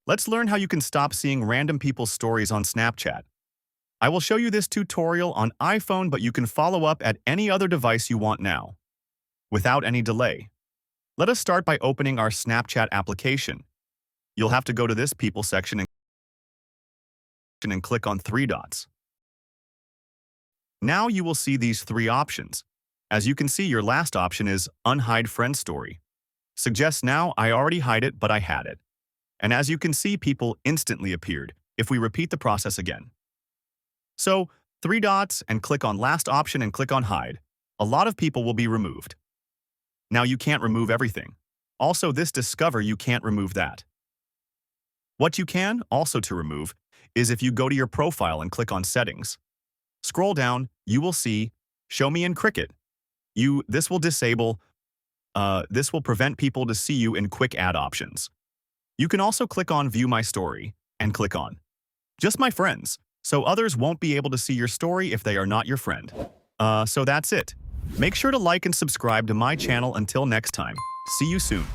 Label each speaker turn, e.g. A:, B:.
A: Let's learn how you can stop seeing random people's stories on Snapchat. I will show you this tutorial on iPhone, but you can follow up at any other device you want now. Without any delay, let us start by opening our Snapchat application. You'll have to go to this People section and click on three dots. Now you will see these three options. As you can see, your last option is Unhide Friend Story. Suggest now, I already hide it, but I had it. And as you can see, people instantly appeared if we repeat the process again. So, three dots and click on last option and click on hide. A lot of people will be removed. Now you can't remove everything. Also, this discover you can't remove that. What you can also to remove is if you go to your profile and click on settings. Scroll down, you will see Show Me in Cricket. This will disable, this will prevent people to see you in quick add options. You can also click on View My Story and click on Just My Friends, so others won't be able to see your story if they are not your friend. So that's it. Make sure to like and subscribe to my channel. Until next time, see you soon.